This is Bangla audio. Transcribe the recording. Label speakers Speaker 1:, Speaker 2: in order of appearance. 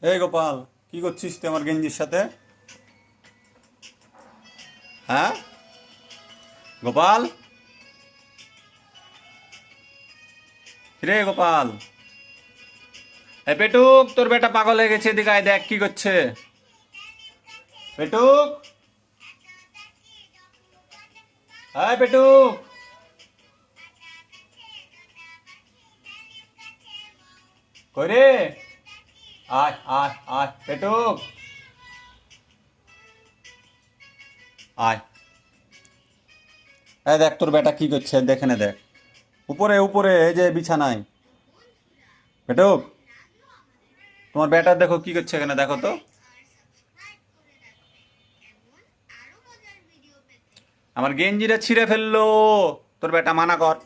Speaker 1: এই গোপাল, কি করছিস তুই আমার গেঞ্জির সাথে? হ্যাঁ গোপাল, রে গোপাল। এ পেটুক, তোর বেটা পাগল হয়ে গেছে, এদিকে আয় দেখ কি করছে। পেটুক, হ্যাঁ পেটুক, কই রে? আয় আয় আয় পেটুক, আয়। এই দেখ তোর বেটা কি করছে, দেখে নে দেখ। উপরে উপরে, এই যে বিছানায়। পেটুক, তোমার বেটা দেখো কি করছে এখানে, দেখো তো। আমার গেঞ্জিটা ছিঁড়ে ফেললো। তোর বেটা মানা কর।